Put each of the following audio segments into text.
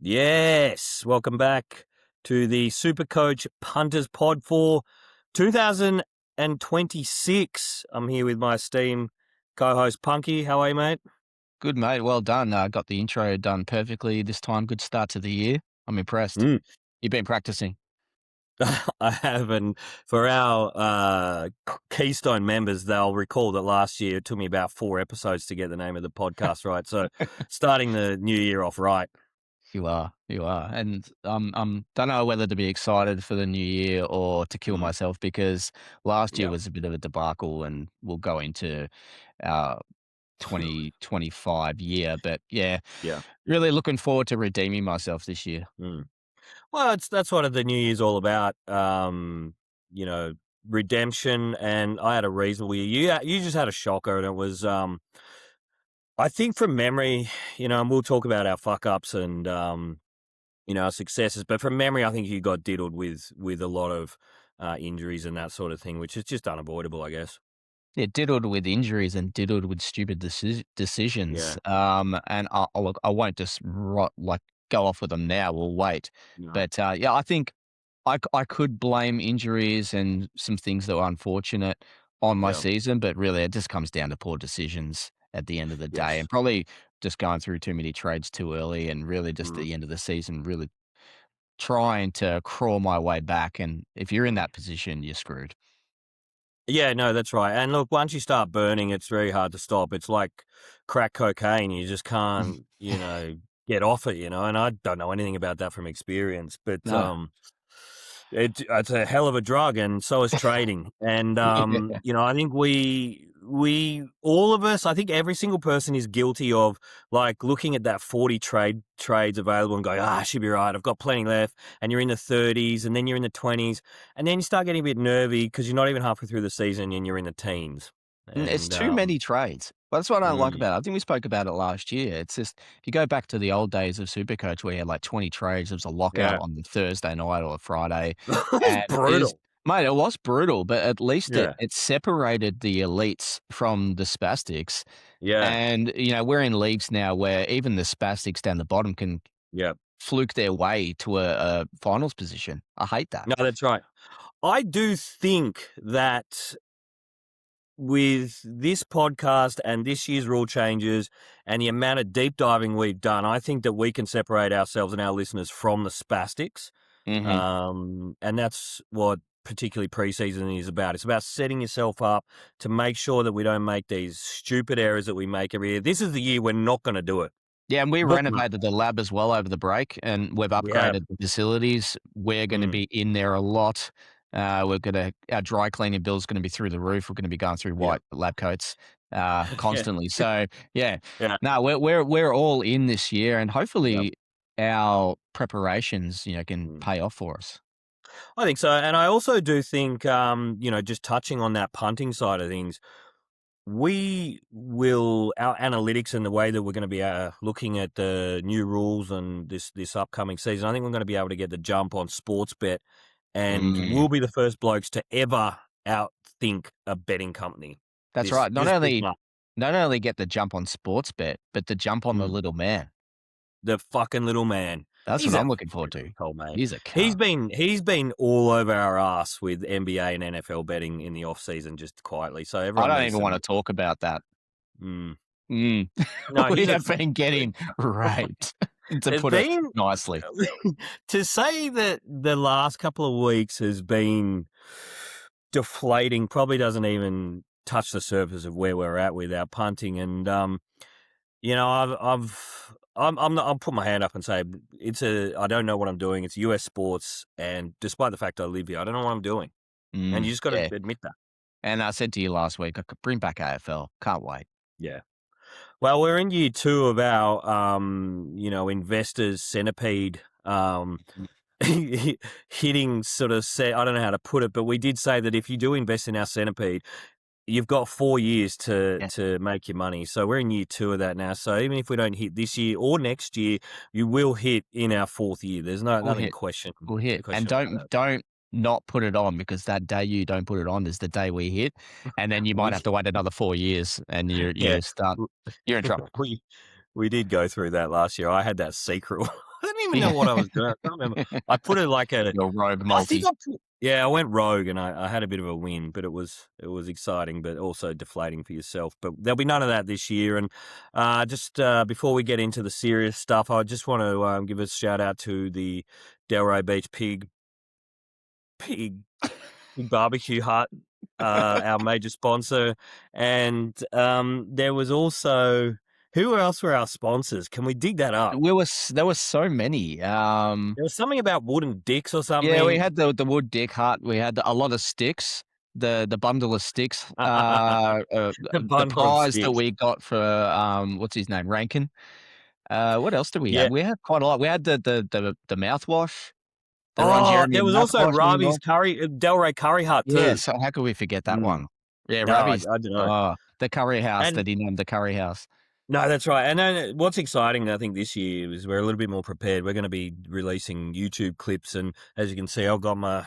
Yes, welcome back to the SuperCoach Punters pod for 2026. I'm here with my esteemed co-host Punky. How are you, mate? Good, mate. Well done. Got the intro done perfectly this time. Good start to the year. I'm impressed. You've been practicing. I have, and for our Keystone members, they'll recall that last year it took me about 4 episodes to get the name of the podcast right. So starting the new year off right. You are. And don't know whether to be excited for the new year or to kill myself because last year Yeah. was a bit of a debacle, and we'll go into our 2025 year. But yeah, really looking forward to redeeming myself this year. Well, that's what the new year's all about. Redemption, and I had a reasonable year. You just had a shocker, and it was I think from memory, and we'll talk about our fuck ups and our successes, but from memory, I think you got diddled with a lot of injuries and that sort of thing, which is just unavoidable, I guess. Yeah, diddled with injuries and diddled with stupid decisions. And look, I won't just go off with them now. We'll wait. No. But yeah, I think I could blame injuries and some things that were unfortunate on my season, but really it just comes down to poor decisions at the end of the day, and probably just going through too many trades too early, and really just at the end of the season, really trying to crawl my way back. And if you're in that position, you're screwed. Yeah, no, that's right. And look, once you start burning, it's very hard to stop. It's like crack cocaine. You just can't, get off it, and I don't know anything about that from experience, but No. it's a hell of a drug, and so is trading. And I think we all of us, I think every single person is guilty of like looking at that 40 trades available and going, I should be right. I've got plenty left. And you're in the 30s, and then you're in the 20s, and then you start getting a bit nervy because you're not even halfway through the season and you're in the teens. It's And too many trades. Well, that's what I don't like about it. I think we spoke about it last year. It's just, if you go back to the old days of Supercoach where you had like 20 trades, there was a lockout on the Thursday night or a Friday. it's And brutal. mate, it was brutal, but at least Yeah. it separated the elites from the spastics. Yeah. And, we're in leagues now where even the spastics down the bottom can Yeah. fluke their way to a finals position. I hate that. No, that's right. I do think that with this podcast and this year's rule changes and the amount of deep diving we've done, I think that we can separate ourselves and our listeners from the spastics. And that's what particularly preseason is about. It's about setting yourself up to make sure that we don't make these stupid errors that we make every year. This is the year we're not going to do it. Yeah, and we Not renovated the lab as well over the break, and we've upgraded the facilities. We're going to be in there a lot. Our dry cleaning bill is going to be through the roof. We're going to be going through white lab coats constantly. So Yeah. no, we're all in this year, and hopefully our preparations, can pay off for us. I think so. And I also do think, just touching on that punting side of things, our analytics and the way that we're going to be looking at the new rules and this upcoming season, I think we're going to be able to get the jump on Sportsbet, and we'll be the first blokes to ever outthink a betting company. That's right. Not only get the jump on Sportsbet, but the jump on the little man. The fucking little man. That's what I'm looking forward to. Cool, mate. He's a cunt. He's been all over our ass with NBA and NFL betting in the off season, just quietly. So everyone I don't even want to talk about that. No, we have been getting raped, to put it nicely. To say that the last couple of weeks has been deflating probably doesn't even touch the surface of where we're at with our punting. And I'll put my hand up and say I don't know what I'm doing. It's US sports, and despite the fact I live here, I don't know what I'm doing. And you just got to admit that. And I said to you last week, I could bring back AFL. Can't wait. Yeah. Well, we're in year 2 of our, investors centipede, hitting sort of I don't know how to put it, but we did say that if you do invest in our centipede, you've got 4 years to make your money. So we're in year 2 of that now. So even if we don't hit this year or next year, you will hit in our 4th year. There's nothing question. We'll hit. And don't not put it on, because that day you don't put it on is the day we hit. And then you might have to wait another 4 years and you're in trouble. We did go through that last year. I had that secret. I didn't even know what I was doing. I can't remember. I put it like a. Your rogue I think multi. I put. Yeah, I went rogue and I had a bit of a win, but it was exciting, but also deflating for yourself. But there'll be none of that this year. And just before we get into the serious stuff, I just want to give a shout out to the Delray Beach Pig Barbecue Hut, our major sponsor. And there was also, who else were our sponsors? Can we dig that up? There were so many. There was something about wooden dicks or Yeah, we something. had the wood dick hut. We had a lot of sticks. The bundle of sticks. The The bundle of prize that sticks. we got for what's his name, Rankin. What else did we Yeah. have? We had quite a lot. We had the mouthwash, the Ron Oh, Jeremy there was also mouthwash. Ravi's curry, Delray Curry Hut Yeah, too. so how could we forget that Mm. one? Yeah, No, I Ravi's. don't know. Oh, the curry house And that he named the curry house. no, that's right. And then what's exciting, I think, this year is we're a little bit more prepared. We're going to be releasing YouTube clips, and as you can see, I've got my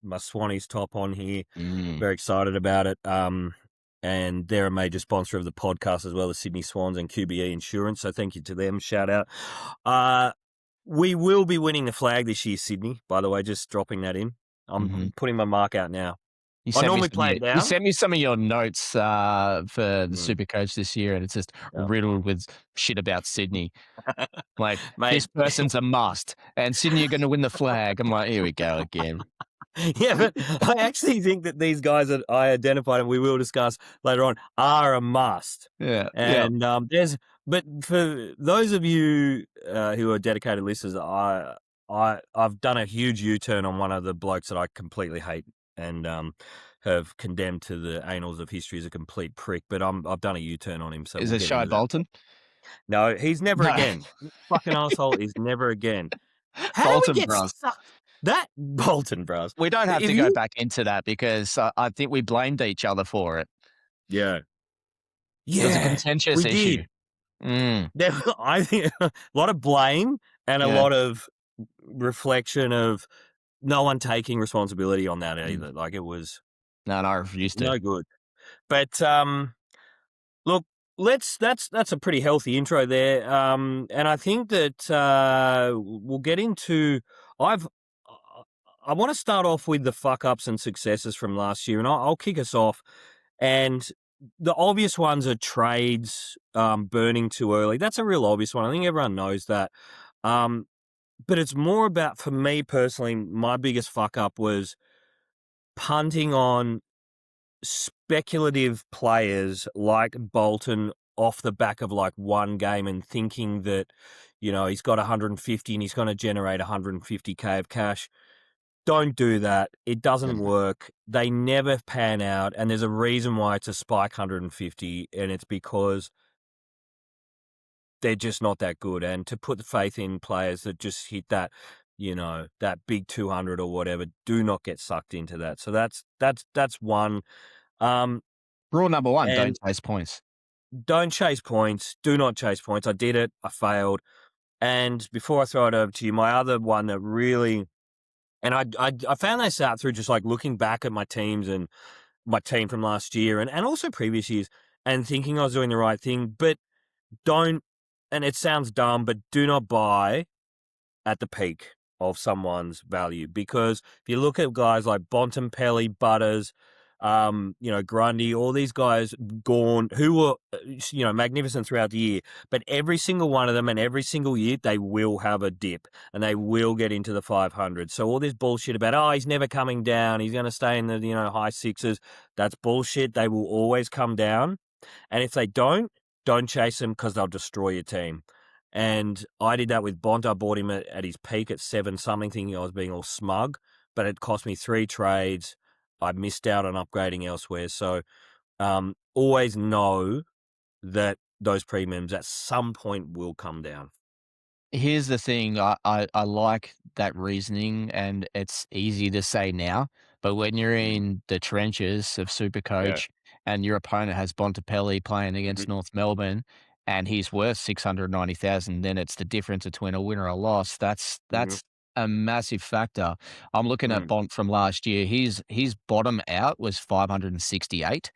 Swannies top on here. Mm. Very excited about it. And they're a major sponsor of the podcast as well as Sydney Swans and QBE Insurance. So thank you to them. Shout out. We will be winning the flag this year, Sydney. By the way, just dropping that in. I'm putting my mark out now. I normally play it You down. sent me some of your notes for the Mm. SuperCoach this year, and it's just Yeah. riddled with shit about Sydney. Like, Mate. this person's a must, and Sydney are going to win the flag. I'm like, here we go again. Yeah, but I actually think that these guys that I identified and we will discuss later on are a must. Yeah, And but for those of you who are dedicated listeners, I've done a huge U-turn on one of the blokes that I completely hate and have condemned to the annals of history as a complete prick. But I've done a U-turn on him. So Is we'll it get Shai into that. Bolton? No, he's never No. again. Fucking asshole is never again. How Bolton do we get bros. stuck? That Bolton bros. We don't have If to go you- back into that because I think we blamed each other for it. Yeah. It was a contentious we issue. did. Mm. I think a lot of blame and a Yeah. lot of reflection of no one taking responsibility on that either. Like it was No, I refused to. no good. But look, that's a pretty healthy intro there. And I think that we'll get into. I want to start off with the fuck ups and successes from last year, and I'll kick us off. And the obvious ones are trades burning too early. That's a real obvious one. I think everyone knows that. But it's more about, for me personally, my biggest fuck up was punting on speculative players like Bolton off the back of like one game and thinking that, he's got 150 and he's going to generate 150K of cash. Don't do that. It doesn't work. They never pan out. And there's a reason why it's a spike 150, and it's because they're just not that good. And to put the faith in players that just hit that, that big 200 or whatever, do not get sucked into that. So that's one. Rule number one, don't chase points. Don't chase points. Do not chase points. I did it. I failed. And before I throw it over to you, my other one that really, and I found this out through just like looking back at my teams and my team from last year and also previous years and thinking I was doing the right thing, but don't, and it sounds dumb, but do not buy at the peak of someone's value, because if you look at guys like Bontempelli, Butters, Grundy, all these guys gone who were, magnificent throughout the year, but every single one of them and every single year they will have a dip and they will get into the 500. So all this bullshit about, he's never coming down, he's going to stay in the, high sixes, that's bullshit. They will always come down. And if they don't chase them, because they'll destroy your team. And I did that with Bont. I bought him at his peak at 7-something, thinking I was being all smug, but it cost me 3 trades. I missed out on upgrading elsewhere. So always know that those premiums at some point will come down. Here's the thing. I like that reasoning, and it's easy to say now, but when you're in the trenches of SuperCoach and your opponent has Bontempelli playing against North Melbourne and he's worth 690,000, then it's the difference between a win or a loss. That's a massive factor. I'm looking at Bont from last year. His bottom out was 568.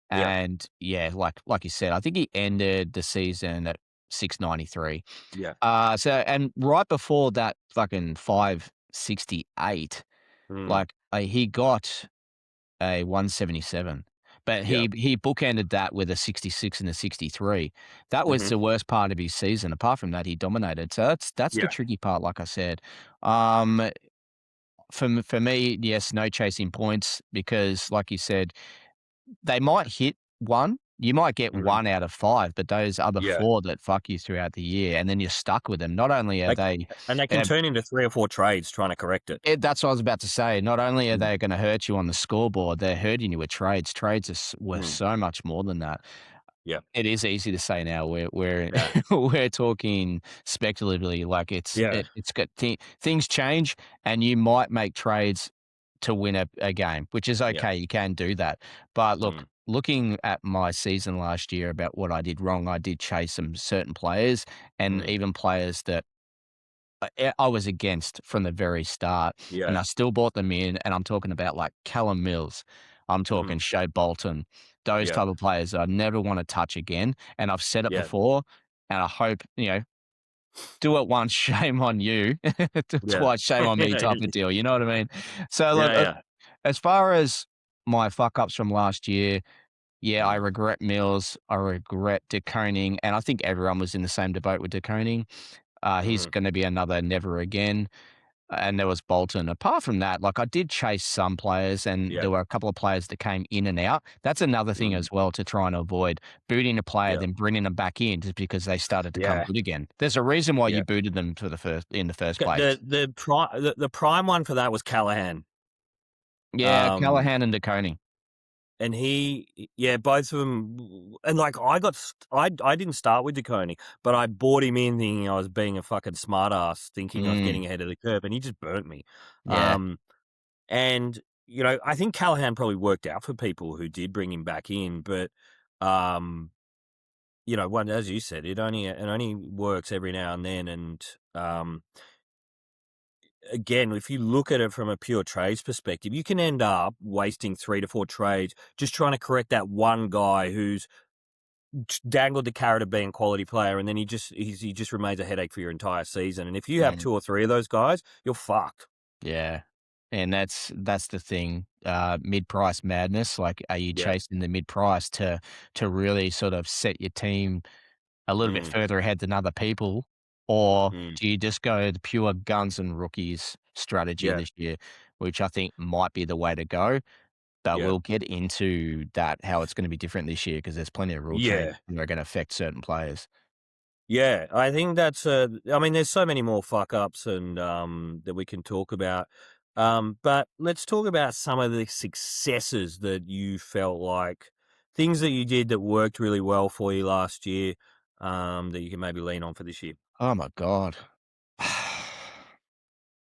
And like you said, I think he ended the season at 693. Yeah. And right before that fucking 568, Mm. like, he got a 177, but Yeah. he bookended that with a 66 and a 63. That was Mhm. the worst part of his season. Apart from that, he dominated. So that's the Yeah. tricky part, like I said. Um, for me, yes, no chasing points because, like you said, they might hit 1. You might get Mhm. 1 out of 5, but those other Yeah. 4 that fuck you throughout the year, and then you're stuck with them. Not only are Like, they, and they can uh, turn into 3 or 4 trades trying to correct it. that's what I was about to say. Not only are Mm. they gonna hurt you on the scoreboard, they're hurting you with trades. Trades are were Mm. so much more than that. Yeah. It is easy to say now. We're Yeah. we're talking speculatively, like Yeah. it's got things change, and you might make trades to win a game, which is Yeah. okay. You can do that, but look, Mm. looking at my season last year about what I did wrong, I did chase some certain players and Mm. even players that I was against from the very start, and Yeah. I still bought them in, and I'm talking about, like, Callum Mills, I'm Mhm. talking Shea Bolton, those Yeah. type of players I never wanna touch again, and I've said it Yeah. before, and I hope, do it once, shame on you. Yeah. Twice, shame on me type of deal, you know what I mean? So, look, Yeah, yeah. as far as my fuck ups from last year, yeah, I Mm. regret Mills, I regret De Koning, and I think everyone was in the same boat with De Koning. He's Mhm. gonna be another never again. And there was Bolton. Apart from that, like, I did chase some players, and Yeah. there were a couple of players that came in and out. That's another thing Mm. as well to try and avoid, booting a player, Yeah. then bringing them back in just because they started to come Yeah. good again. There's a reason why Yeah. you booted them in the first place. The prime one for that was Callahan. Yeah, Um, Callahan and De Koning. and yeah, both of them, and, like, I didn't start with DeConey, but I bought him in thinking I was being a fucking smartass, thinking I was Mm, getting ahead of the curve, and he just burnt me. yeah. Um, and, I think Callahan probably worked out for people who did bring him back in, but, um, one, as you said, it only works every now and then, and, again, if you look at it from a pure trades perspective, you can end up wasting 3 to 4 trades just trying to correct that one guy who's dangled the carrot of being a quality player, and then he just remains a headache for your entire season. And if you have Mm, 2 or 3 of those guys, you're fucked. yeah. And that's the thing, mid-price madness, like, are you Yeah. chasing the mid-price to really sort of set your team a little bit Mm, further ahead than other people, or mm, do you just go the pure guns and rookies strategy yeah, this year, which I think might be the way to go, but yeah, we'll get into that, how it's gonna be different this year because there's plenty of rule changes yeah, that are gonna affect certain players. yeah. I think that's, I mean, there's so many more fuck ups and, that we can talk about. But let's talk about some of the successes that you felt like things that you did that worked really well for you last year, that you can maybe lean on for this year. Oh my god.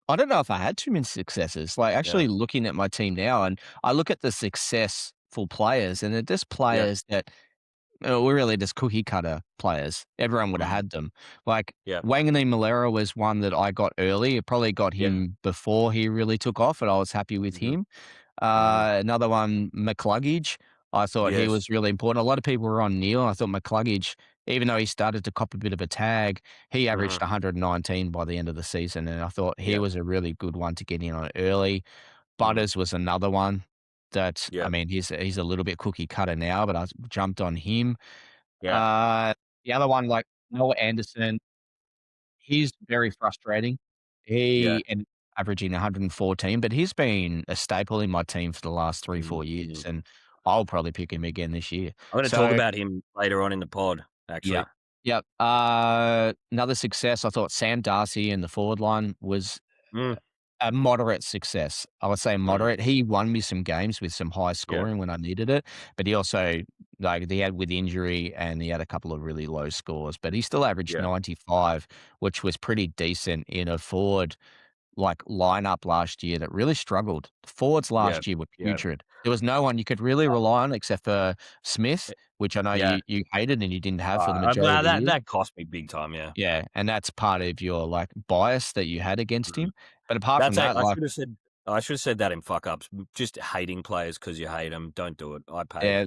I don't know if I had too many successes, like, Yeah. actually looking at my team now, and I look at the successful players, and they're just Yeah. players that we're really just cookie cutter players. Everyone would have Mm, had them. Like, yeah. Wangani Malera was one that I got early. I probably got Yeah. him before he really took off, and I was happy with Mhm. him. Mhm. Another one, McCluggage. I thought he Yes. was really important. A lot of people were on Neil. I thought McCluggage, even though he started to cop a bit of a tag, he averaged Mhm. 119 by the end of the season, and I thought he Yeah. was a really good one to get in on early. Mm. Butters was another one that, I Yeah. mean, he's a little bit cookie cutter now, but I jumped on him. Yeah. Uh, the other one, like Noah Anderson, he's very frustrating. Yeah. He and averaging 114, but he's been a staple in my team for the last 3, 4 Mm, years, mm. and I'll probably pick him again this year. I'm gonna talk So, about him later on in the pod, yeah. actually. Yep. Another success, I thought Sam Darcy in the forward line was Mm. a moderate success. I would say Mhm. moderate. He won me some games with some high Yeah. scoring when I needed it, but he also, like, he had with injury and he had a couple of really low scores, but he still averaged Yeah. 95, which was pretty decent in a forward, like, lineup last year that really struggled. Forwards Yeah. last year were Yeah. putrid. There was no one you could really rely on except for Smith, Eh, which I know yeah. you hated and you didn't have for the majority Well, of the that year. that cost me big time, yeah. Yeah, and that's part of your, like, bias that you had against Mhm. him. But apart from That's a that, like, I should have said that in fuck ups. Just hating players because you hate them. 'Em, don't do it. I paid. yeah,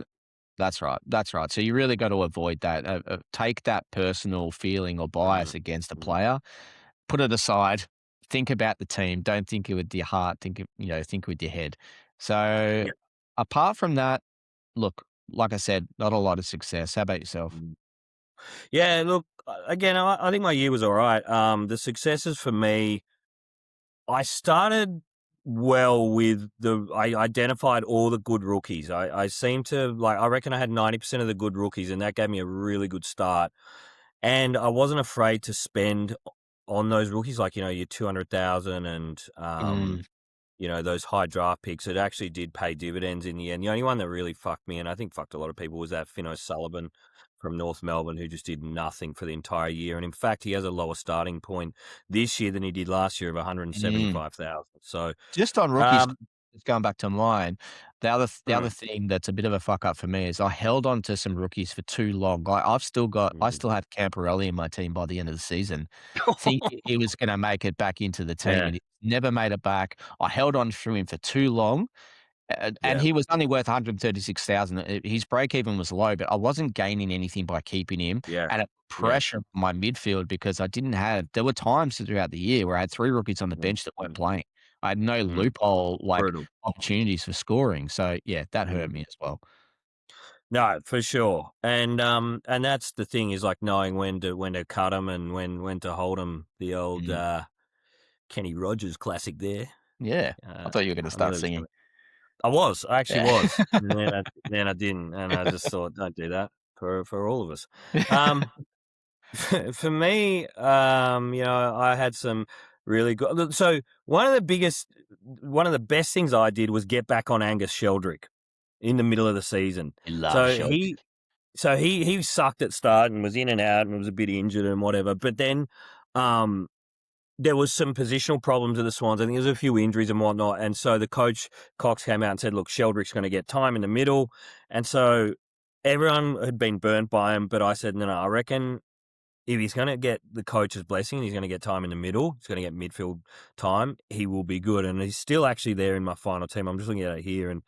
That's right. That's right. So you really got to avoid that. Take that personal feeling or bias Mm, against a mm, player, put it aside. Think about the team. Don't think it with your heart. Think with your head. So yeah. apart from that, look, like I said, not a lot of success. How about yourself? Mm. Yeah, look, again, I think my year was all right. The successes for me, I started well with I identified all the good rookies. I seem to like, I reckon I had 90% of the good rookies, and that gave me a really good start. And I wasn't afraid to spend on those rookies, like, your 200,000 and, Mm, those high draft picks. It actually did pay dividends in the end. The only one that really fucked me, and I think fucked a lot of people, was that Finn O'Sullivan from North Melbourne, who just did nothing for the entire year. And in fact, he has a lower starting point this year than he did last year of mm. 175,000. So, Just on rookies, um, just going back to mine, the other mm, thing that's a bit of a fuck up for me is I held on to some rookies for too long. I mm. still had Camporelli in my team by the end of the season. Think he was gonna make it back into the team, Yeah, and he never made it back. I held on to him for too long, and yeah, he was only worth 136,000. His break even was low, but I wasn't gaining anything by keeping him, yeah, and it yeah. pressure on my midfield because I didn't have there were times throughout the year where I had 3 rookies on the Mm, bench that weren't mm, playing. I had no mm. loophole, like, Brutal. opportunities for scoring, so, yeah, that hurt Mm. me as well. No, for sure. And that's the thing, is like knowing when to cut them and when to hold them. The old Mm. Kenny Rogers classic there. Yeah. I Uh, thought you were gonna I knew start there was singing. gonna I actually Yeah. was. And then I didn't, and I just thought, "Don't do that for all of us." Um, for me, I had some really good look, so one of the best things I did was get back on Angus Sheldrick in the middle of the season. You love So Shelby. he sucked at start and was in and out and was a bit injured and whatever, but then, um there was some positional problems with the Swans. I think there was a few injuries and whatnot, and so the coach, Cox, came out and said, "Look, Sheldrick's gonna get time in the middle." And so everyone had been burnt by him, but I said, "No, no, I reckon if he's gonna get the coach's blessing, he's gonna get time in the middle, he's gonna get midfield time, he will be good." And he's still actually there in my final team. I'm just looking at it here, and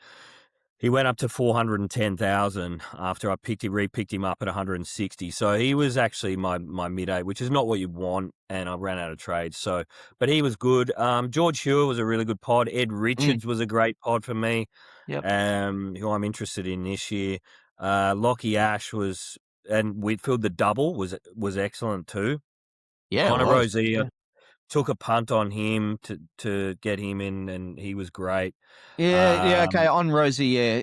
he went up to 410,000 after I re-picked him up at 160. So he was actually my mid-eight, which is not what you want, and I ran out of trades. So, but he was good. George Hewer was a really good pod. Ed Mm. Richards was a great pod for me, Yep. who I'm interested in this year. Lockie Ash and Whitfield, the double was excellent too. Yeah, it Connor was. Rosier Yeah. took a punt on him to get him in, and he was great. Yeah, yeah, okay, Um, on Rosie, yeah,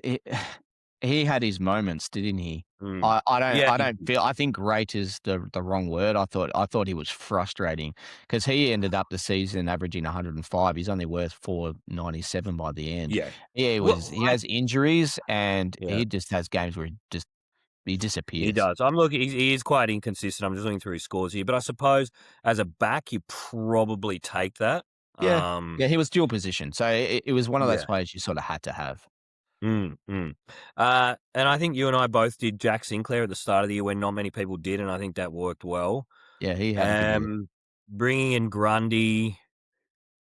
he had his moments, didn't he? mm, I yeah, don't feel I think great is the wrong word. I thought he was frustrating because he ended up the season averaging 105. He's only worth 497 by the end. yeah. He has injuries, and Yeah, he just has games where he he disappears. does. I'm looking. He is quite inconsistent. I'm just looking through his scores here, but I suppose as a back, you probably take that. Yeah. Um, Yeah, he was dual position, so it was one of those yeah. players you sorta had to have. Mm, mm. And I think you and I both did Jack Sinclair at the start of the year when not many people did, and I think that worked well. Yeah, he had a good year. Bringing in Grundy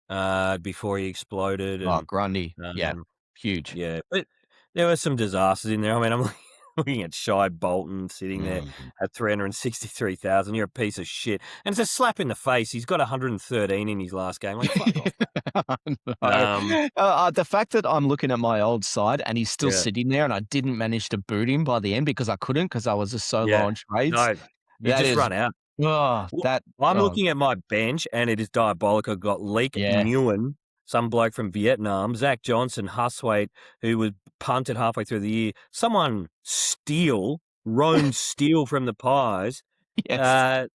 before he exploded, Oh, and Grundy, yeah, um, huge. yeah, but there were some disasters in there. I mean, I'm looking at Shy Bolton sitting there Mhm. at 363,000. You're a piece of shit. And it's a slap in the face. He's got 113 in his last game. Like, fuck off, No. man. The fact that I'm looking at my old side and he's still Yeah, sitting there and I didn't manage to boot him by the end because I couldn't because I was just so low yeah. on trades, No, you that just is run out. oh, Well, that I'm oh, looking at my bench, and it is diabolical. I've got Leek yeah. Nguyen, some bloke from Vietnam, Zach Johnson, Huswaite, who was punted halfway through the year. Someone Rome Steele from the Pies, Yes. uh,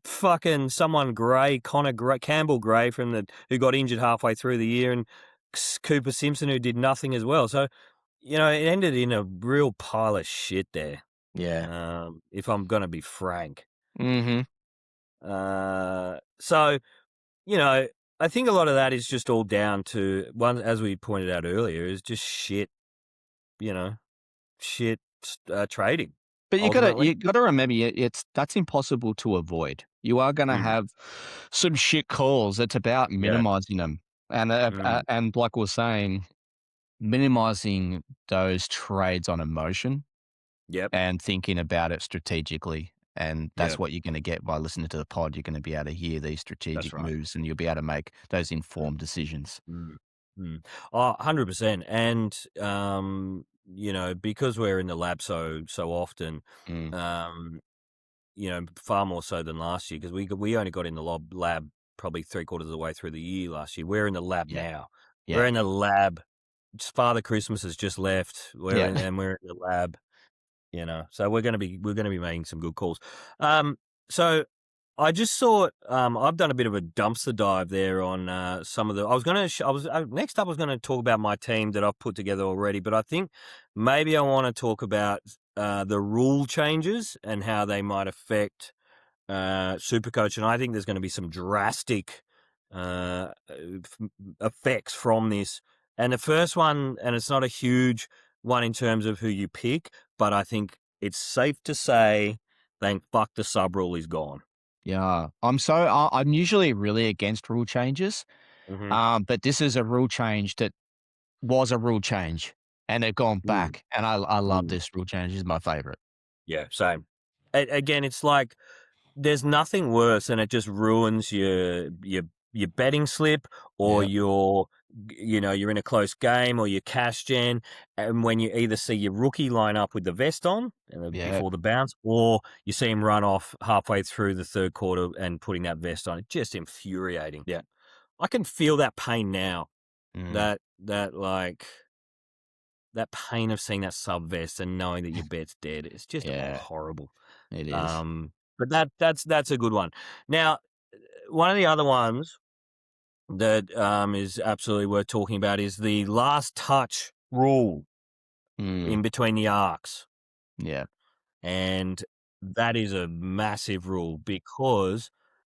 fucking someone Gray, Connor Gray, Campbell Gray who got injured halfway through the year, and Cooper Simpson, who did nothing as well. So, it ended in a real pile of shit there, Yeah. if I'm gonna be frank. Mhm. So, you know, I think a lot of that is just all down to one, as we pointed out earlier, is just shit, you know, shit trading But ultimately. you gotta remember, it's that's impossible to avoid. You are gonna Mm, have some shit calls. It's about yeah. minimizing them, Mm, and like we're saying, minimizing those trades on emotion. Yep. and thinking about it strategically. And that's Yep. what you're going to get by listening to the pod. You're going to be able to hear these That's strategic right. moves and you'll be able to make those informed decisions. Mm. Oh, 100%. And, because we're in the lab so often, Mm. um, far more so than last year, because we only got in the lab probably 3/4 of the way through the year last year. We're in the lab Yeah. now. We're Yeah. in the lab. Father Christmas has just left. Yeah. We're in the lab. So we're gonna be making some good calls. So I just thought I've done a bit of a dumpster dive there on some of the. I was gonna. I was next up. I was gonna talk about my team that I've put together already, but I think maybe I want to talk about the rule changes and how they might affect Supercoach, and I think there's going to be some drastic effects from this. And the first one, and it's not a huge one in terms of who you pick, but I think it's safe to say, thank fuck the sub rule is gone. Yeah. I'm usually really against rule changes. Mm-hmm. But this is a rule change that was a rule change and they've gone Mm, back. And I love mm. this rule change. This is my favorite. Yeah, same. Again, it's like there's nothing worse and it just ruins your betting slip or Yeah. you're in a close game or your cash gen, and when you either see your rookie line up with the vest on Yeah. before the bounce, or you see him run off halfway through the third quarter and putting that vest on. It's just infuriating. Yeah, I can feel that pain now. Mm. That pain of seeing that sub vest and knowing that your bet's dead. It's just Yeah. horrible. It is. But that's a good one. Now, one of the other ones that is absolutely worth talking about is the last touch rule Mm. in between the arcs, Yeah. and that is a massive rule because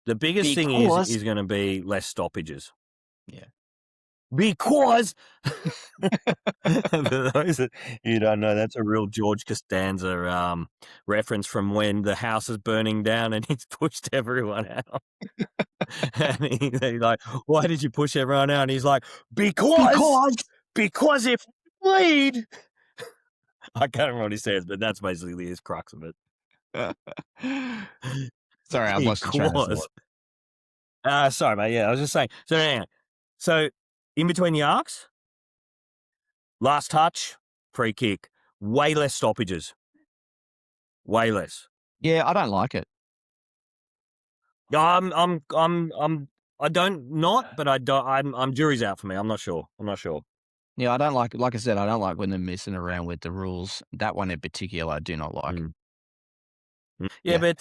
the biggest thing is Because is going to be less stoppages. yeah. Because for those that you don't know, that's a real George Costanza reference from when the house is burning down and he's pushed everyone out. And he's like, "Why did you push everyone out?" And he's like, "Because, Because because if we bleed." I can't remember what he says, but that's basically his crux of it. sorry, I've lost the train of Because, thought. sorry, mate. Yeah, I was just saying. So, hang on. So, in between the arcs, last touch, free kick, way less stoppages, way less. Yeah, I don't like it. Yeah, I don't not, but I don't. I'm jury's out for me. I'm not sure. Yeah, I don't like I said, I don't like when they're messing around with the rules. That one in particular, I do not like. Mm. Yeah, Yeah. but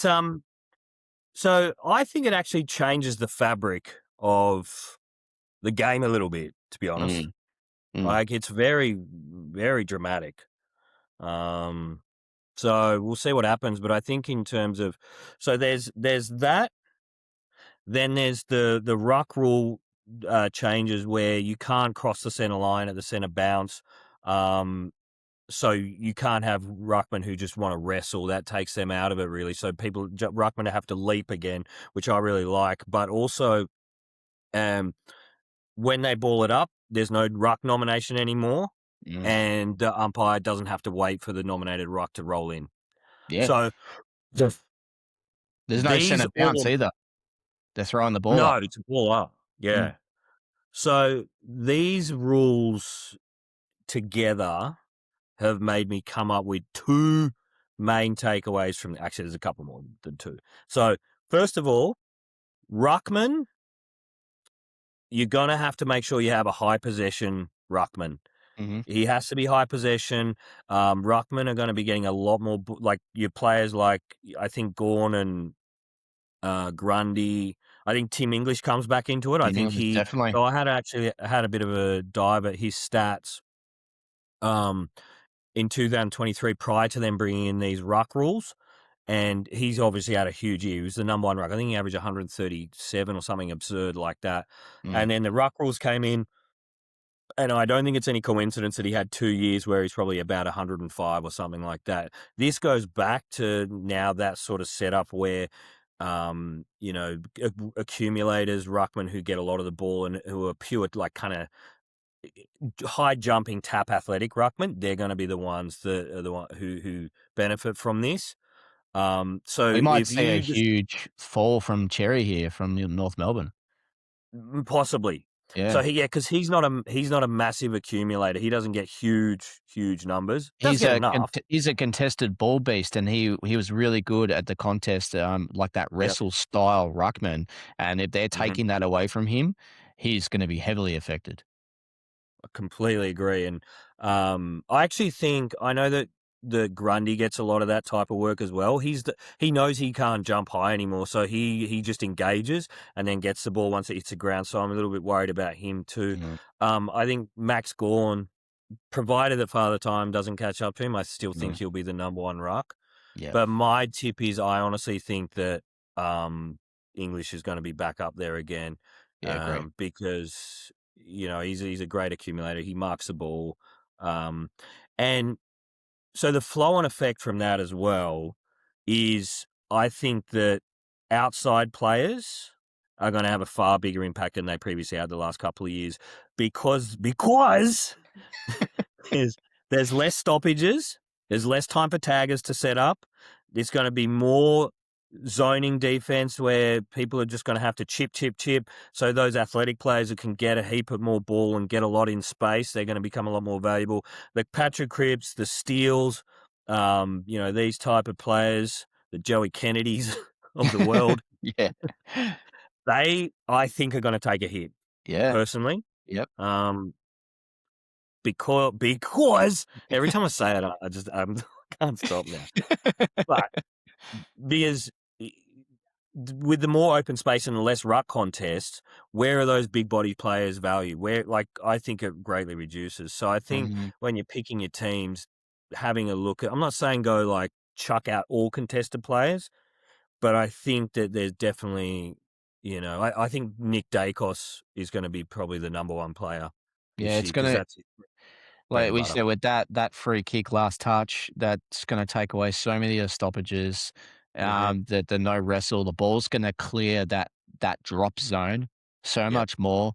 so I think it actually changes the fabric of the game a little bit, to be honest. Mm. Mm. Like it's very, very dramatic. Um, so we'll see what happens. But I think in terms of, so there's that. Then there's the ruck rule changes where you can't cross the center line at the center bounce. So you can't have ruckmen who just want to wrestle. That takes them out of it, really. So ruckmen have to leap again, which I really like. But also, when they ball it up, there's no ruck nomination anymore, Mm. and the umpire doesn't have to wait for the nominated ruck to roll in. Yeah. So There's no these center bounce all either. They're throwing the ball no, up. it's a ball up. Mm. Yeah. So these rules together have made me come up with two main takeaways from. Actually, there's a couple more than two. So first of all, ruckman, you're gonna have to make sure you have a high possession ruckman. Mhm. He has to be high possession. Ruckman are going to be getting a lot more, like your players like, I think Gorn and Grundy. I think Tim English comes back into it. I think Definitely. so I had a bit of a dive at his stats in 2023 prior to them bringing in these ruck rules. And he's obviously had a huge year. He was the number one ruck. I think he averaged 137 or something absurd like that. Mm. And then the ruck rules came in. And I don't think it's any coincidence that he had 2 years where he's probably about 105 or something like that. This goes back to now that sort of setup where, accumulators, ruckmen who get a lot of the ball and who are pure, like kind of high jumping, tap athletic ruckman. They're going to be the ones that are the one who benefit from this. We So might if see a you just huge fall from Cherry here from North Melbourne. possibly, so Yeah. because he's not a massive accumulator. He doesn't get huge numbers. Does He's get a enough. he's a contested ball beast, and he was really good at the contest, like that Yep. wrestle style ruckman, and if they're hmm taking that away from him, he's gonna be heavily affected. I completely agree. And I actually think I know that the Grundy gets a lot of that type of work as well. He knows he can't jump high anymore, so he just engages and then gets the ball once it hits the ground. So I'm a little bit worried about him too. Mhm, I think Max Gorn, provided that Father Time doesn't catch up to him, I still think mhm. he'll be the number one ruck. Yeah. But my tip is I honestly think that um, English is going to be back up there again Yeah, agree. because he's a great accumulator. He marks the ball, um, and so the flow-on effect from that as well is I think that outside players are going to have a far bigger impact than they previously had the last couple of years because there's there's less stoppages, there's less time for taggers to set up. There's going to be more zoning defense where people are just going to have to chip. So those athletic players who can get a heap of more ball and get a lot in space, they're going to become a lot more valuable. The Patrick Cripps, the Steels, these type of players, the Joey Kennedys of the world, Yeah. I think, are going to take a hit Yeah. personally. Yep. Um, because every time I say it, I just I can't stop now. But because I with the more open space and the less ruck contests, where are those big body players' value? Where, like, I think it greatly reduces. So I think Mhm. when you're picking your teams, having a look at, I'm not saying go like chuck out all contested players, but I think that there's definitely, I think Nick Dacos is going to be probably the number one player Yeah, this year it's because gonna that's his bread like and we butter. said with that free kick last touch, that's gonna take away so many of the stoppages, hmm the no wrestle, the ball's gonna clear that drop zone so Yep. much more.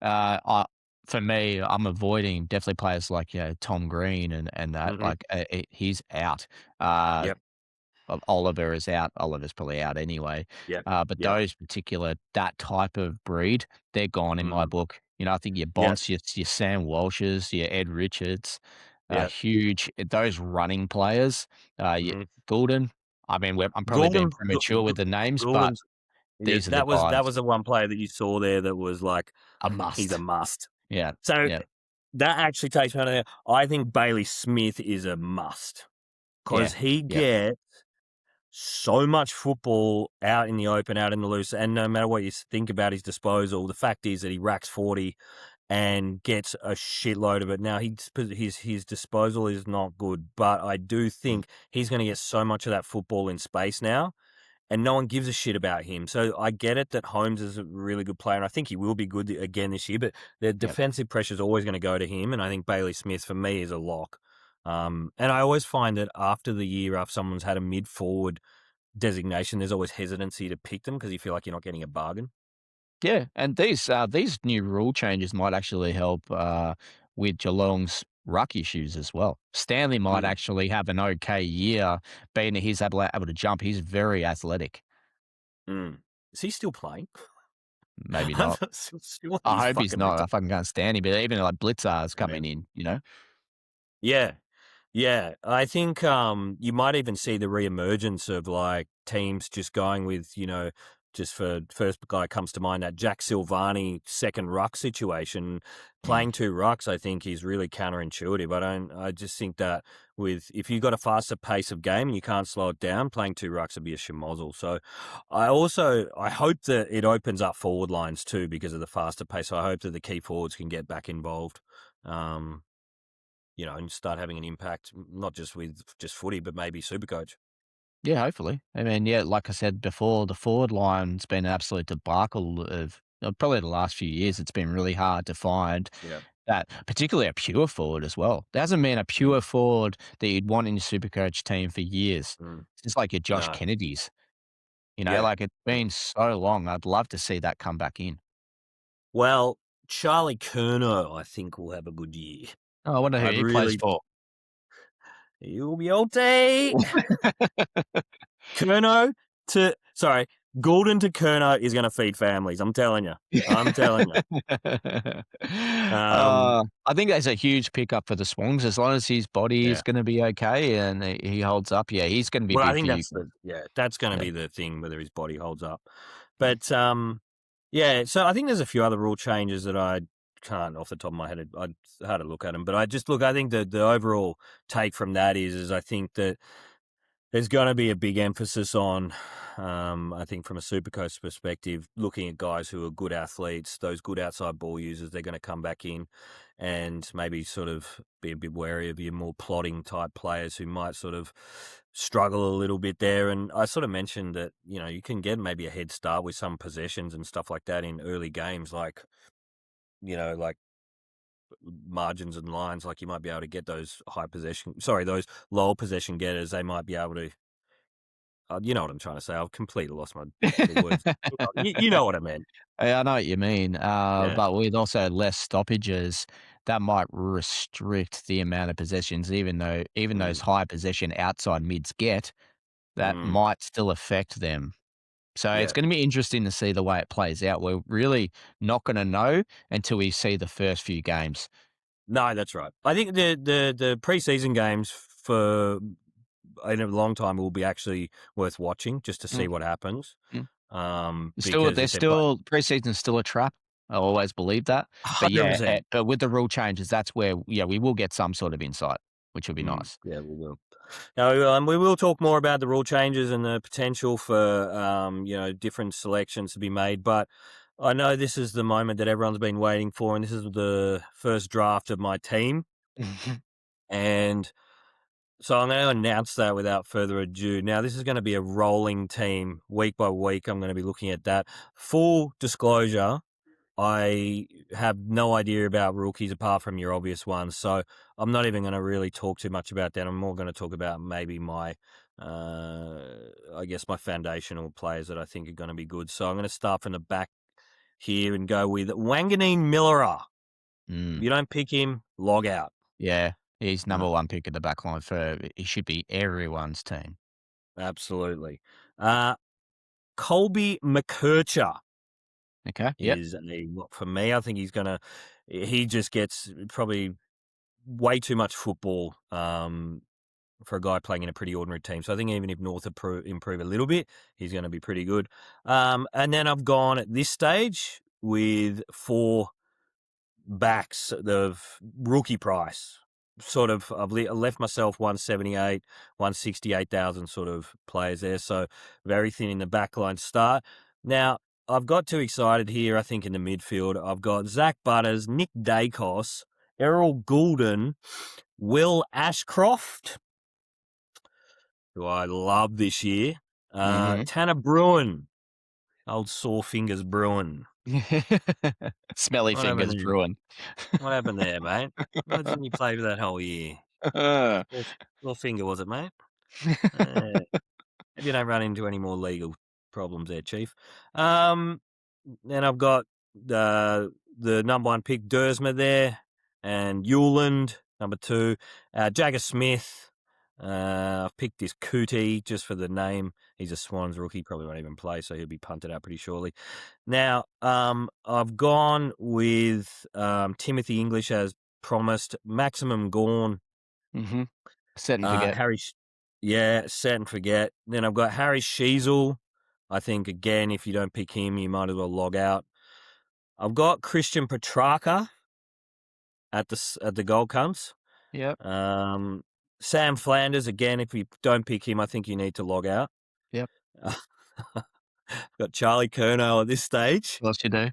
I For me, I'm avoiding definitely players like, Tom Green and that, hmm like, he's out. Uh Yep. Oliver is out. Oliver's probably out anyway. Yep. But Yep. that type of breed, they're gone in my Mm. book. I think your Yep. Bonts, your Sam Walshes, your Ed Richards, Yep. huge. Those running players, Mhm. Goulden. I mean, I'm probably being Gordon G premature G with the names, but Gordon's yeah, these are the that guys. was the one player that you saw there that was like, A he's a must. must. Yeah. So, Yeah. that actually takes me out of there. I think Bailey Smith is a must Yeah. because he Yep. gets so much football out in the open, out in the loose, and no matter what you think about his disposal, the fact is that he racks 40 and gets a shitload of it. Now, his disposal is not good, but I do Mm. think he's gonna get so much of that football in space now, and no one gives a shit about him. So I get it that Holmes is a really good player, and I think he will be good again this year, but the Yep. defensive pressure is always gonna go to him, and I think Bailey Smith, for me, is a lock. And I always find that after someone's had a mid-forward designation, there's always hesitancy to pick them because you feel like you're not getting a bargain. Yeah, and these new rule changes might actually help with Geelong's ruck issues as well. Stanley might Mm, actually have an okay year, being that he's able to jump. He's very athletic. mm. Is he still playing? Maybe I'm not. sure he's I hope he's fucking not. I retired. fucking can't stand him. But even like Blitzar's Yeah. coming in. Yeah. Yeah, I think you might even see the reemergence of like teams just going with, just for first guy comes to mind, that Jack Silvani second ruck situation. Mm, Playing two rucks, I think, is really counterintuitive. I just think that if you've got a faster pace of game and you can't slow it down, playing two rucks would be a schmozzle. So I hope that it opens up forward lines too because of the faster pace. So I hope that the key forwards can get back involved. Um, and start having an impact, not just with just footy, but maybe Supercoach. yeah, hopefully. I mean, yeah, like I said before, the forward line's been an absolute debacle of probably the last few years. It's been really hard to find Yeah. that, particularly a pure forward as well. There hasn't been a Mm, pure forward that you'd want in your Supercoach team for years. mm. It's like your Josh No. Kennedys, Yeah. like it's Yeah. been so long. I'd love to see that come back in. Well, Charlie Curnow, I think, will have a good year. Oh, I wonder who I'd he plays really, for. you'll be okay. Curnow Gordon to Curnow is going to feed families. I'm telling you. I'm telling you. I think that's a huge pickup for the Swans as long as his body is Yeah. gonna be okay and he holds up. Yeah, he's gonna be Well, I big think for you. that's going to Yeah. be the thing, whether his body holds up. But yeah. So I think there's a few other rule changes that I can't off the top of my head. I had to look at them, but I just look. I think the overall take from that is I think that there's going to be a big emphasis on, I think, from a Supercoach perspective, looking at guys who are good athletes, those good outside ball users. They're going to come back in and maybe sort of be a bit wary of your more plodding type players who might sort of struggle a little bit there. And I sort of mentioned that, you can get maybe a head start with some possessions and stuff like that in early games, like, like margins and lines, like you might be able to get those those low possession getters. They might be able to, you know what I'm trying to say. I've completely lost the words. You know what I meant. Yeah, I know what you mean, Yeah. but with also less stoppages, that might restrict the amount of possessions even those Mm, high possession outside mids get, that mm, might still affect them. So it's yeah. gonna be interesting to see the way it plays out. We're really not gonna know until we see the first few games. No, that's right. I think the preseason games for in a long time will be actually worth watching just to see Mm, what happens. mm. Still Because there's if they're playing still preseason's still a trap. I always believe that. But yeah, 100%. but with the rule changes, that's where, yeah, we will get some sort of insight, which will be nice. Yeah, we will. Now, we will talk more about the rule changes and the potential for different selections to be made. But I know this is the moment that everyone's been waiting for, and this is the first draft of my team. And so I'm going to announce that without further ado. Now, this is going to be a rolling team week by week. I'm going to be looking at that. Full disclosure, I have no idea about rookies apart from your obvious ones. So I'm not even going to really talk too much about that. I'm more going to talk about maybe I guess my foundational players that I think are going to be good. So I'm going to start from the back here and go with Wanganeen Millera. If Mm. you don't pick him, log out. Yeah, he's Uh, number 1 pick in the back line for he should be everyone's team. absolutely. Uh, Colby McKercher Okay, yep, is for me. I think he just gets probably way too much football for a guy playing in a pretty ordinary team. So I think even if North improve a little bit, he's going to be pretty good. And then I've gone at this stage with 4 backs of rookie price. Sort of, left myself 178, 168,000 sort of players there. So very thin in the backline start. Now, I've got too excited here, I think, in the midfield. I've got Zach Butters, Nick Dacos, Errol Goulden, Will Ashcroft, who I love this year, mhm. Tanner Bruin, old sore fingers Bruin. Smelly What happened fingers there? brewing. What happened there, mate? Why didn't you play for that whole year? Sore, sore finger, was it, mate? Uh, Hope you don't run into any more legal problems there, Chief. Then I've got the number 1 pick, Dersma there, and Hewland, number 2. Jagger Smith. I've picked this Cootie just for the name. He's a Swans rookie, probably won't even play, so he'll be punted out pretty shortly. Now, I've gone with Timothy English as promised, Maximum Gorn, Mhm. Set and forget. set and forget. Then I've got Harry Sheasel. I think, again, if you don't pick him, you might as well log out. I've got Christian Petrarca at the Gold Cunts. Yep, Sam Flanders, again, if you don't pick him, I think you need to log out. yep. Got Charlie Curnow at this stage. What else you do?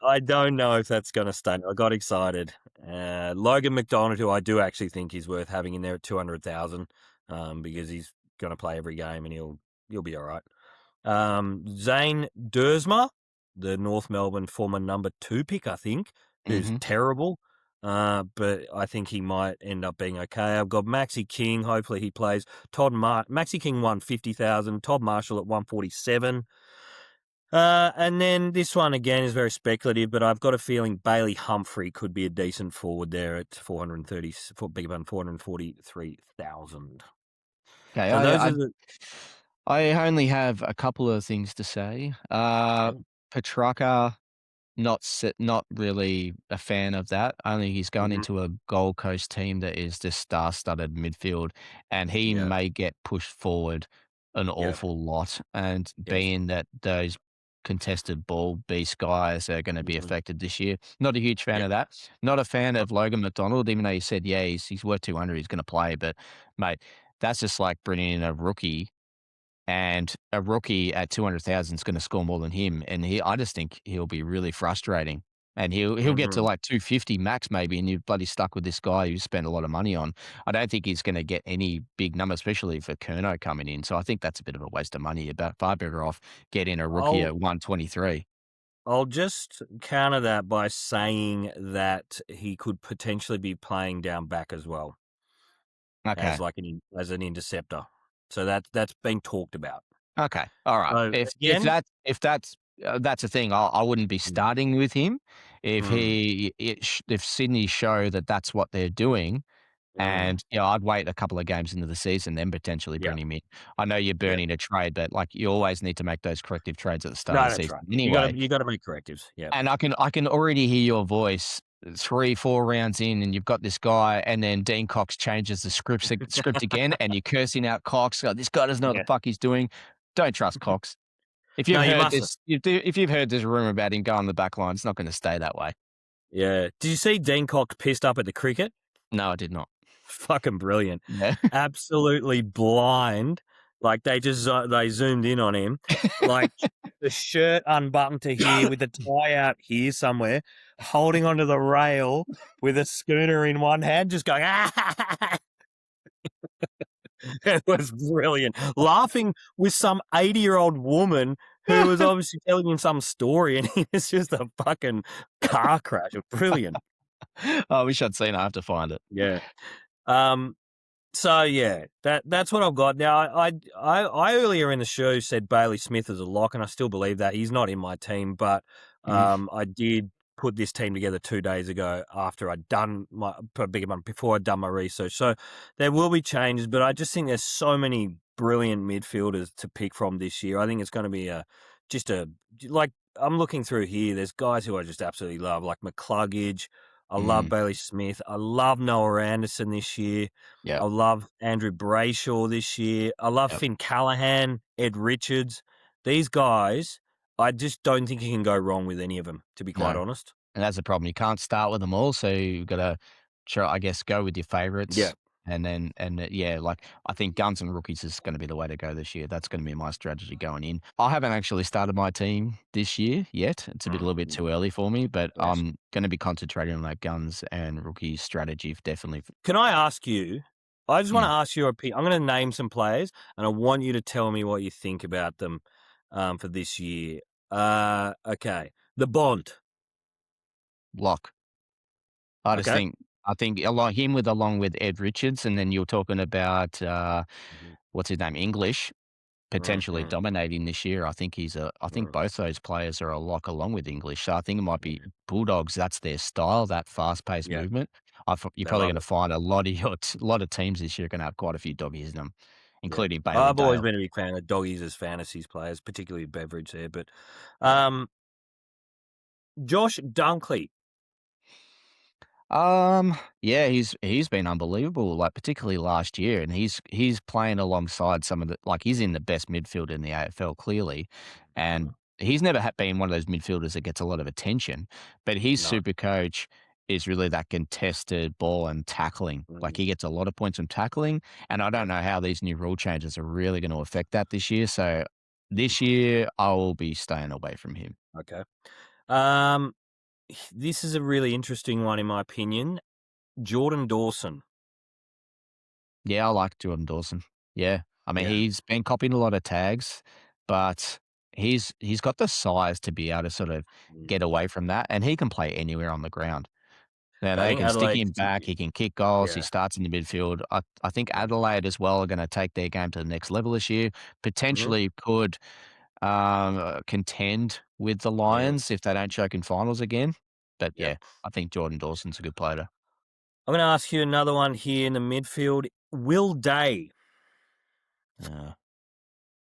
I don't know if that's going to stay. I got excited. Logan McDonald, who I do actually think is worth having in there at 200,000, because he's going to play every game and he'll be all right. Zane Dersma, the North Melbourne former number 2 pick, I think, who's Mhm. terrible. But I think he might end up being okay. I've got Maxi King. Hopefully he plays. Maxi King won 50,000. Todd Marshall at 147. And then this one again is very speculative, but I've got a feeling Bailey Humphrey could be a decent forward there at 443,000. Okay, So those are the I only have a couple of things to say. okay. Petrarca, not really a fan of that. Only he's going Mhm. into a Gold Coast team that is just star-studded midfield, and he Yeah, may get pushed forward an yeah, awful lot. And yes. being that those contested ball beast guys are going to be Mhm. affected this year, not a huge fan Yeah. of that. Not a fan Uh, of Logan McDonald, even though you said yeah, he's worth 200, he's going to play. But mate, that's just like bringing in a rookie and a rookie at 200,000 is gonna score more than him, and I just think he'll be really frustrating, and he'll get to, mhm. like, 250 max maybe, and you're bloody stuck with this guy you spent a lot of money on. I don't think he's gonna get any big number, especially for Kerno coming in, so I think that's a bit of a waste of money. You're about far better off getting a rookie I'll at 123. I'll just counter that by saying that he could potentially be playing down back as well as Okay. like as an interceptor. So that's being talked about. Okay, alright. So again, If that's a thing, I wouldn't be mm, starting with him. If mm, if Sydney show that that's what they're doing, mm, and, I'd wait a couple of games into the season, then potentially yeah, bring him in. I know you're yeah. burning a trade, but, like, you always need to make those corrective trades at the start of No, the that's season right. anyway. You gotta make correctives. Yeah. And I can already hear your voice 3, 4 rounds in, and you've got this guy, and then Dean Cox changes the script again, and you're cursing out Cox, "Oh, this guy doesn't know what the Yeah. fuck he's doing." Don't trust Cox. No, you mustn't. If you've heard this rumor about him going the back line, it's not gonna stay that way. Yeah. Did you see Dean Cox pissed up at the cricket? No, I did not. Fucking brilliant. Yeah. Absolutely blind. Like, they zoomed in on him, like, the shirt unbuttoned to here with the tie out here somewhere, holding onto the rail with a schooner in one hand, just going, "Ah!" It was brilliant. Laughing with some 80-year-old woman who was obviously telling him some story, and it was just a fucking car crash. Brilliant. I wish I'd seen it. I have to find it. Yeah. Um So yeah, that's what I've got now. I earlier in the show said Bailey Smith is a lock, and I still believe that he's not in my team. But Mhm, I did put this team together 2 days ago after I'd done my bigger one before I'd done my research. So there will be changes, but I just think there's so many brilliant midfielders to pick from this year. I think it's going to be just a like I'm looking through here. There's guys who I just absolutely love, like McCluggage. I love mm, Bailey Smith. I love Noah Anderson this year. yep, I love Andrew Brayshaw this year. I love yep, Finn Callahan, Ed Richards. These guys, I just don't think you can go wrong with any of them, to be quite no, honest. and that's the problem. You can't start with them all, so you've gotta try, I guess, go with your Yeah. favorites, and then yeah, like, I think guns and rookies is gonna be the way to go this year. That's gonna be my strategy going in. I haven't actually started my team this year yet. It's a little bit Mm, too early for me, but yes. I'm gonna be concentrating on that guns and rookie strategy definitely. Can I ask you? I just want to Mm, ask your opinion. I'm going to name some players, and I want you to tell me what you think about them for this year. Okay, the Bond. lock. I just Okay. think along with Ed Richards, and then you're talking about, Mhm. what's his name, English, potentially Mhm. dominating this year. I think Mm. both those players are a lock along with English. So I think it might be Mhm. Bulldogs, that's their style, that fast-paced Yeah, movement. You're they probably love gonna it. find a lot of teams this year are gonna have quite a few doggies in them, Yeah, including Bailey I've always Dale. been a big fan of doggies as fantasies players, particularly Beveridge there. But Yeah. um, Josh Dunkley. Yeah, he's been unbelievable, like, particularly last year, and he's playing alongside some of the, like, he's in the best midfield in the AFL clearly, Mhm. and he's never been one of those midfielders that gets a lot of attention, but his No. super coach is really that contested ball and tackling. Like, Mhm. he gets a lot of points from tackling, and I don't know how these new rule changes are really gonna affect that this year, so this year, I will be staying away from him. Okay. Um, this is a really interesting one in my opinion. Jordan Dawson. Yeah, I like Jordan Dawson. Yeah. I mean, Yeah. he's been copying a lot of tags, but he's got the size to be able to sort of get Mm. away from that, and he can play anywhere on the ground. Now I they think can stick Adelaide him back, City. he can kick goals, he Yeah. starts in the midfield. I think Mhm. Adelaide as well are gonna take their game to the next level this year. Mhm. Potentially could contend with the Yeah. Lions if they don't choke in finals again. But Yep. yeah, I think Jordan Dawson's a good player. I'm going to ask you another one here in the midfield. Will Day. Uh,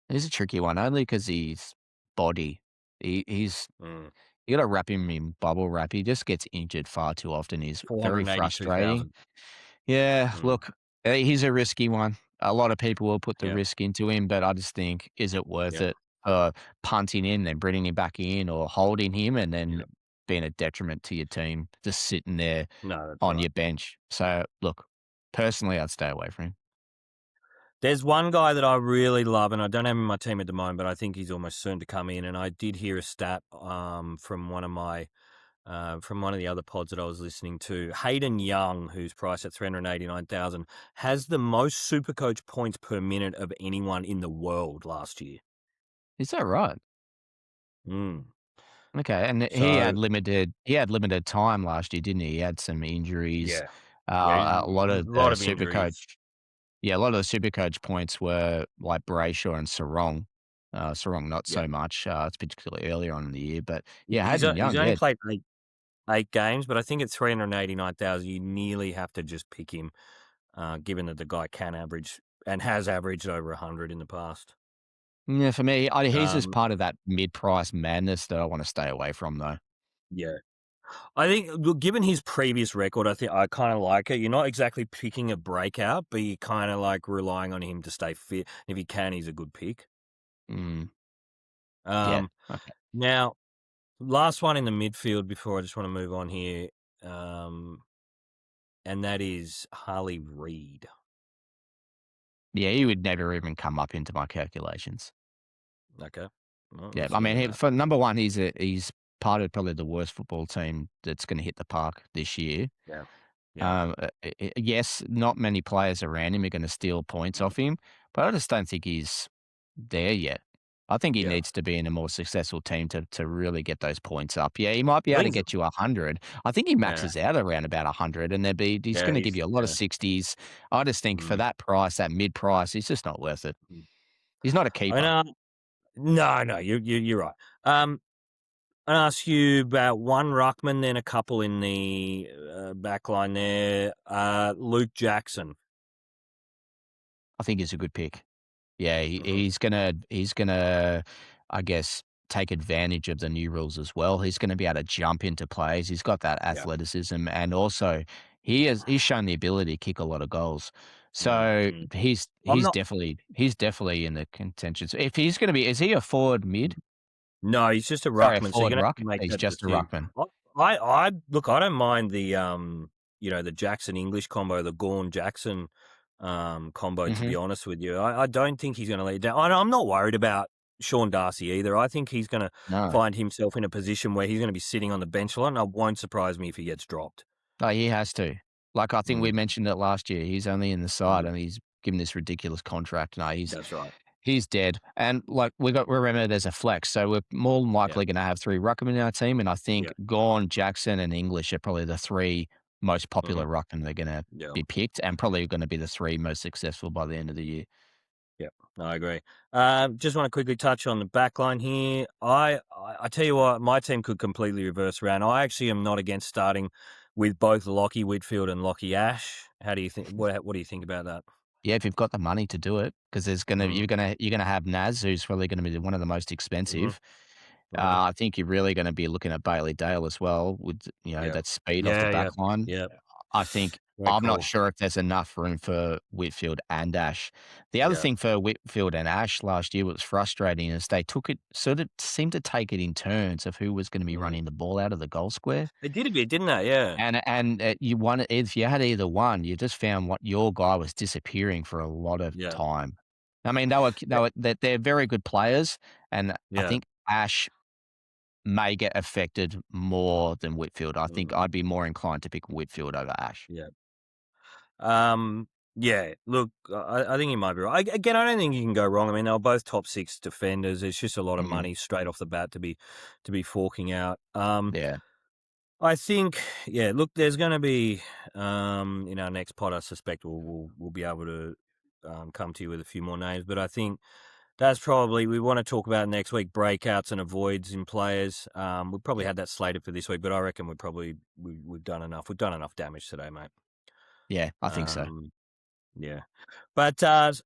he's a tricky one, only because he's body. He's Mm. you got to wrap him in bubble wrap. He just gets injured far too often. He's very frustrating. 482,000. Yeah, Mm. look, he's a risky one. A lot of people will put the Yeah. risk into him, but I just think, is it worth Yeah. it? Punting him, then bringing him back in, or holding him and then Yeah. being a detriment to your team, just sitting there No, that's on right. your bench. So, look, personally, I'd stay away from him. There's one guy that I really love, and I don't have him in my team at the moment, but I think he's almost soon to come in. And I did hear a stat from one of the other pods that I was listening to. Hayden Young, who's priced at 389,000, has the most SuperCoach points per minute of anyone in the world last year. Is that right? Mm. Okay, and So he had limited time last year, didn't he? He had some injuries. yeah, yeah, A lot a of the lot of Supercoach injuries. Yeah, a lot of the Supercoach points were like Brayshaw and Sarong. Sarong not Yeah, so much, it's particularly earlier on in the year, but yeah, he's Hayden he's Young, only yeah. played eight games, but I think at 389,000, you nearly have to just pick him, given that the guy can average and has averaged over 100 in the past. Yeah, for me, he's just Um, part of that mid-price madness that I wanna stay away from, though. yeah. I think, look, given his previous record, I think I kind of like it. You're not exactly picking a breakout, but you're kind of like relying on him to stay fit. If he can, he's a good pick. Mm, yeah, Um, okay. Now, last one in the midfield before I just want to move on here, um, and that is Harley Reid. Yeah, he would never even come up into my calculations. Okay, well, Yeah, that's I mean, fair enough. for number 1, he's part of probably the worst football team that's gonna hit the park this year. Yeah, yeah, Yes, not many players around him are gonna steal points mm, off him, but I just don't think he's there yet. I think he yeah. needs to be in a more successful team to really get those points up. Yeah, he might be I able to think, get you 100. I think he yeah, maxes out around about 100, and he's yeah, gonna give you a lot of yeah. 60s. I just think for Mm, that price, that mid-price, he's just not worth it. mm. He's not a I keeper. know. No, no, you're right. I ask you about one ruckman, then a couple in the back line there. Luke Jackson. I think he's a good pick. Yeah, Mhm. he's gonna, I guess, take advantage of the new rules as well. He's gonna be able to jump into plays. He's got that Yeah. athleticism, and also he's shown the ability to kick a lot of goals. Mm, So mm. I'm he's not. definitely in the contention. So if he's gonna be, is he a forward mid? No, he's just a Sorry, a ruckman, so you're forward gonna have ruck. to make He's that just a decision. ruckman. I look. I don't mind the Jackson English combo, the Gorn Jackson combo. To Hmm. be honest with you, I don't think he's going to let you down. I'm not worried about Sean Darcy either. I think he's going to No, find himself in a position where he's going to be sitting on the bench a lot, and it won't surprise me if he gets dropped. no, he has to. Like I think we Mm, mentioned it last year. He's only in the side, mm, and he's given this ridiculous contract. No, that's right. he's dead. And like remember there's a flex, so we're more than Yeah, likely gonna have 3 ruckmen in our team, and I yeah, think Gawn, Jackson, and English are probably the 3 most hmm popular ruckmen that are gonna yeah. be picked, and probably gonna be the 3 most successful by the end of the year. Yeah, I agree. Just want to quickly touch on the back line here. I tell you what, my team could completely reverse around. I actually am not against starting with both Lockie Whitfield and Lockie Ash. How do you think? What do you think about that? Yeah, if you've got the money to do it, because there's gonna Mm, you're gonna have Naz, who's probably gonna be one of the most hmm expensive. hmm I think you're really gonna be looking at Bailey Dale as well with, Yeah, that speed off the yeah, back yeah, line. yeah. I think Great I'm not call. sure if there's enough room for Whitfield and Ash. The other Yeah, thing for Whitfield and Ash last year was frustrating is they took it sort of seemed to take it in turns of who was gonna be mm. running the ball out of the goal square. They did a bit, didn't they? Yeah, You won if you had either one, you just found what your guy was disappearing for a lot of yeah, time. I mean, yeah, they're very good players, and I yeah. think Ash may get affected more than Whitfield. I think Mm, I'd be more inclined to pick Whitfield over Ash. yeah. Yeah. Look, I think you might be right. Again, I don't think you can go wrong. I mean, they were both top six defenders. It's just a lot of Mm, money straight off the bat to be forking out. yeah. I think, yeah. Look, there's going to be in our next pod. I suspect we'll be able to come to you with a few more names, but I think That's probably we want to talk about next week breakouts and avoids in players. We probably had that slated for this week, but I reckon we've done enough. We've done enough damage today, mate. Yeah, I think so. Yeah, but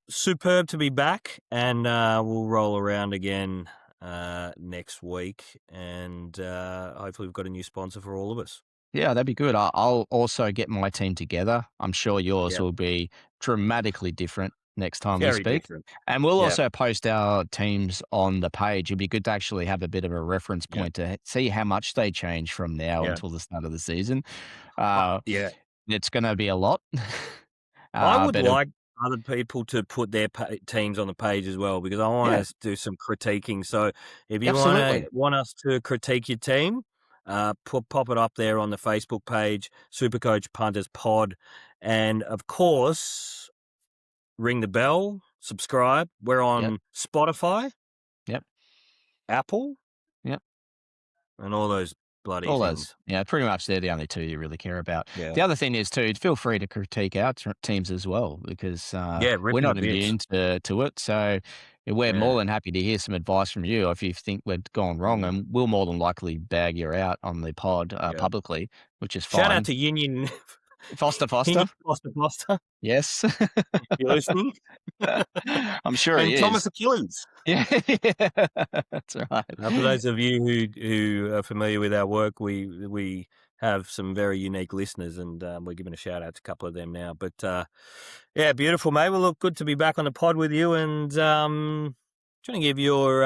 superb to be back, and we'll roll around again next week, and hopefully we've got a new sponsor for all of us. Yeah, that'd be good. I'll also get my team together. I'm sure yours Yeah, will be dramatically different next time we very speak. different. And we'll Yeah, also post our teams on the page. It'd be good to actually have a bit of a reference yeah, point to see how much they change from now yeah, until the start of the season. Uh, yeah. it's going to be a lot. I would But it'll, like other people to put their teams on the page as well because I yeah, want to do some critiquing. So if you absolutely. want us to critique your team, pop it up there on the Facebook page, SuperCoach Punters Pod, and of course, ring the bell, subscribe. We're Yep, on Spotify, yep, Apple, yep. and all those bloody All those. things. Yeah, pretty much they're the only two you really care about. Yeah, The other thing is too, feel free to critique our teams as well because yeah, rip we're them to not bits. immune to it. So we're Yeah, more than happy to hear some advice from you if you think we've gone wrong, mm, and we'll more than likely bag you out on the pod yeah. publicly, which is Shout out fine. to Yin Foster, Yin Foster, Foster, yes, if you're listening, I'm sure and he Thomas is. Achilles. Yeah, that's For right. those of you who are familiar with our work, we have some very unique listeners, and we're giving a shout out to a couple of them now. But yeah, beautiful, mate. Well, look, good to be back on the pod with you, and trying to give your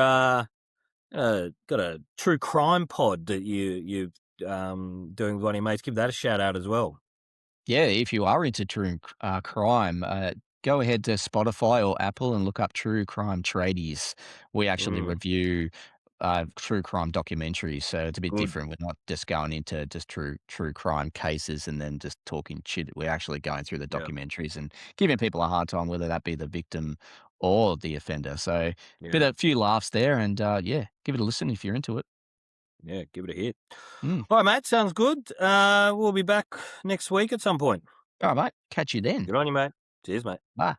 got a true crime pod that you doing with one of your mates. Give that a shout out as well. Yeah, if you are into true crime, go ahead to Spotify or Apple and look up True Crime Tradies. We actually Mm, review true crime documentaries, so it's a bit good. different. We're not just going into just true crime cases and then just talking shit. We're actually going through the Yeah, documentaries and giving people a hard time, whether that be the victim or the offender. So, yeah, a few laughs there, and yeah, give it a listen if you're into it. yeah. Give it a hit. Mm. All right, mate. Sounds good. We'll be back next week at some point. All right, mate. Catch you then. Good on you, mate. Cheers, mate. Bye.